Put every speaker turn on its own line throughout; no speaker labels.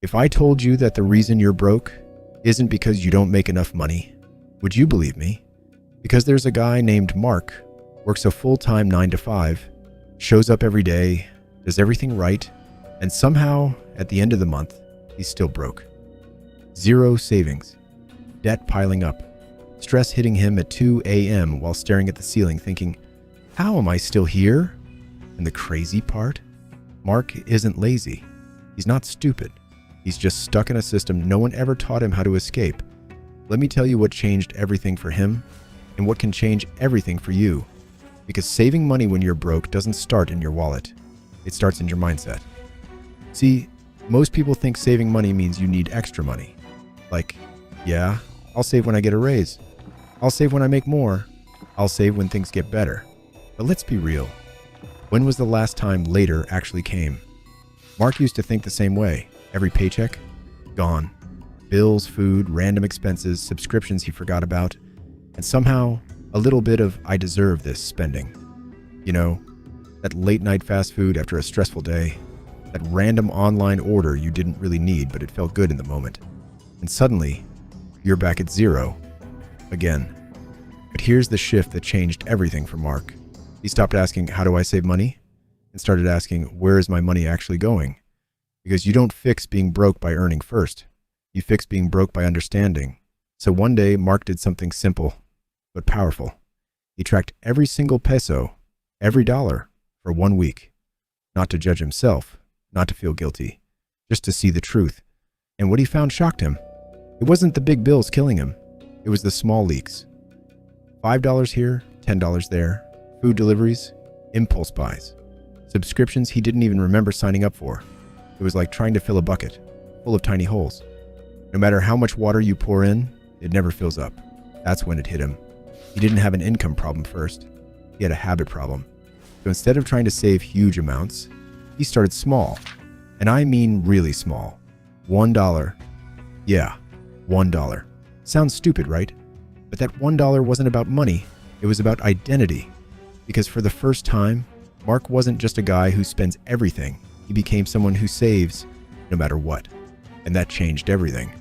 If I told you that the reason you're broke isn't because you don't make enough money, would you believe me? Because there's a guy named Mark, works a full-time 9 to 5, shows up every day, does everything right, and somehow, at the end of the month, he's still broke. Zero savings, debt piling up, stress hitting him at 2 a.m. while staring at the ceiling thinking, how am I still here? And the crazy part? Mark isn't lazy. He's not stupid. He's just stuck in a system no one ever taught him how to escape. Let me tell you what changed everything for him and what can change everything for you. Because saving money when you're broke doesn't start in your wallet. It starts in your mindset. See, most people think saving money means you need extra money. Like, yeah, I'll save when I get a raise. I'll save when I make more. I'll save when things get better. But let's be real. When was the last time later actually came? Mark used to think the same way. Every paycheck, gone. Bills, food, random expenses, subscriptions he forgot about, and somehow a little bit of I deserve this spending. You know, that late night fast food after a stressful day, that random online order you didn't really need but it felt good in the moment. And suddenly, you're back at zero again. But here's the shift that changed everything for Mark. He stopped asking, how do I save money? And started asking, where is my money actually going? Because you don't fix being broke by earning first. You fix being broke by understanding. So one day, Mark did something simple, but powerful. He tracked every single peso, every dollar, for 1 week. Not to judge himself, not to feel guilty, just to see the truth. And what he found shocked him. It wasn't the big bills killing him. It was the small leaks. $5 here, $10 there, food deliveries, impulse buys, subscriptions he didn't even remember signing up for. It was like trying to fill a bucket, full of tiny holes. No matter how much water you pour in, it never fills up. That's when it hit him. He didn't have an income problem first. He had a habit problem. So instead of trying to save huge amounts, he started small. And I mean really small. $1. Yeah, $1. Sounds stupid, right? But that $1 wasn't about money. It was about identity. Because for the first time, Mark wasn't just a guy who spends everything. He became someone who saves no matter what. And that changed everything.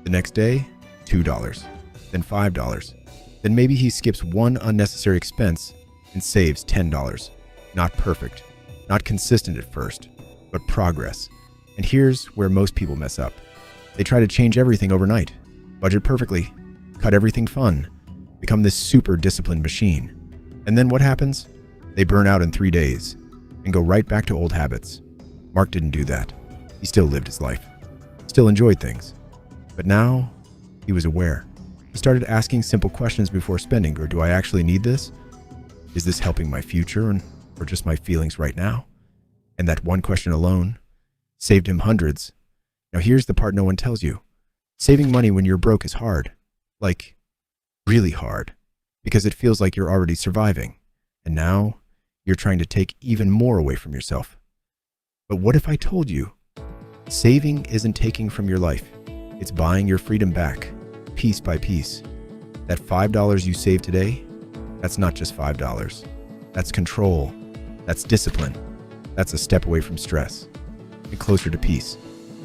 The next day, $2, then $5. Then maybe he skips one unnecessary expense and saves $10. Not perfect, not consistent at first, but progress. And here's where most people mess up. They try to change everything overnight, budget perfectly, cut everything fun, become this super disciplined machine. And then what happens? They burn out in 3 days and go right back to old habits. Mark didn't do that. He still lived his life, still enjoyed things. But now, he was aware. He started asking simple questions before spending. Or do I actually need this? Is this helping my future or just my feelings right now? And that one question alone saved him hundreds. Now here's the part no one tells you. Saving money when you're broke is hard. Like, really hard. Because it feels like you're already surviving. And now, you're trying to take even more away from yourself. But what if I told you, saving isn't taking from your life. It's buying your freedom back, piece by piece. That $5 you save today, that's not just $5. That's control. That's discipline. That's a step away from stress and closer to peace.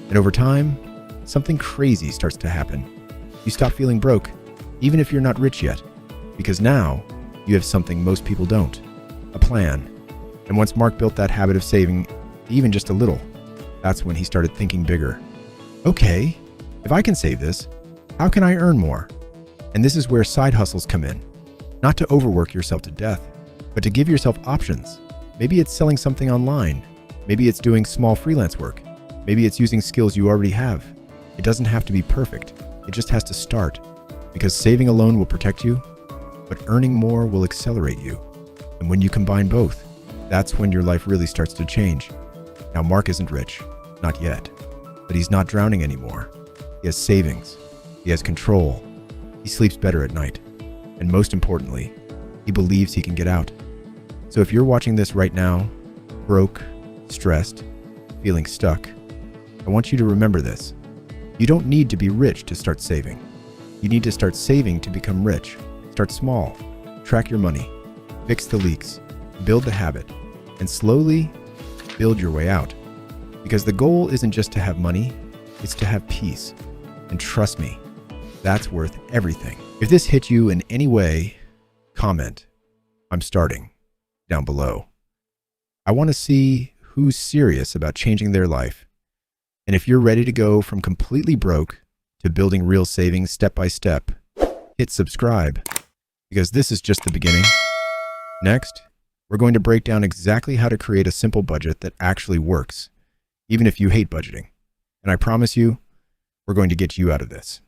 And over time, something crazy starts to happen. You stop feeling broke, even if you're not rich yet, because now you have something most people don't, a plan. And once Mark built that habit of saving, even just a little, that's when he started thinking bigger. Okay, if I can save this, how can I earn more? And this is where side hustles come in. Not to overwork yourself to death, but to give yourself options. Maybe it's selling something online. Maybe it's doing small freelance work. Maybe it's using skills you already have. It doesn't have to be perfect. It just has to start. Because saving alone will protect you, but earning more will accelerate you. And when you combine both, that's when your life really starts to change. Now, Mark isn't rich, not yet, but he's not drowning anymore. He has savings. He has control. He sleeps better at night. And most importantly, he believes he can get out. So if you're watching this right now, broke, stressed, feeling stuck, I want you to remember this. You don't need to be rich to start saving. You need to start saving to become rich. Start small. Track your money. Fix the leaks. Build the habit. And slowly build your way out. Because the goal isn't just to have money, It's to have peace. And trust me, that's worth everything. If this hit you in any way, comment, "I'm starting," down below. I want to see who's serious about changing their life. And if you're ready to go from completely broke to building real savings step by step, hit subscribe, because this is just the beginning. Next, we're going to break down exactly how to create a simple budget that actually works, even if you hate budgeting. And I promise you, we're going to get you out of this.